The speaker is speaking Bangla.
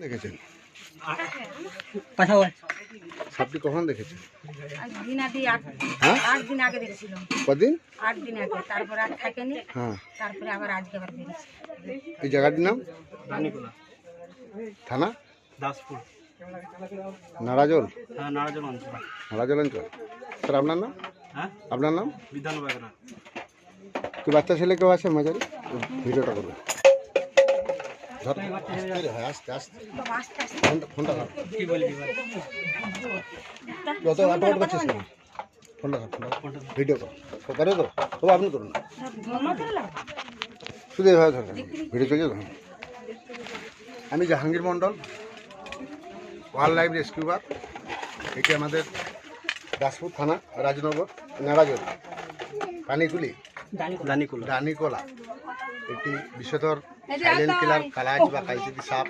দেখেছেন? সাপটি কখন দেখেছেন? হ্যাঁ? 8 দিন আগে দেখেছিলাম। কদিন? 8 দিন আগে। তারপর আর থাকেনি। হ্যাঁ। তারপরে আবার আজকে আবার বেরিয়েছে। এই জায়গাটির নাম? রানীকোলা, থানা? দাসপুর। নারাজল? হ্যাঁ, নারাজল অঞ্চল। নারাজল অঞ্চল। স্যার আপনার নাম? হ্যাঁ, আপনার নাম? বিধান বাগরা। কি বাচ্চা ছেলে কেউ আছে মাঝারি? ভিডিওটা করবে। ধর, আস্তে রে ভাই, আস্তে আস্তে। বাবা আস্তে আস্তে। ফোনটা ধর। কি বলবি ভাই? যত আটওয়াট করছিস না। ফোনটা ধর। ভিডিও কর। পারে তো? তবে আপনি করুন না। শুধু এভাবে ধর। ভিডিও চলছে ধরুন। আমি জাহাঙ্গীর মণ্ডল, ওয়াইল্ড লাইফ রেস্কিউয়ার। এটি আমাদের দাসপুর থানা, রাজনগর, নারাজল, পানিকুলি, রানীকোলা। রানীকোলা। একটি বিষধর সাইলেন্ট কিলার কালাজ বা কালচিতি সাপ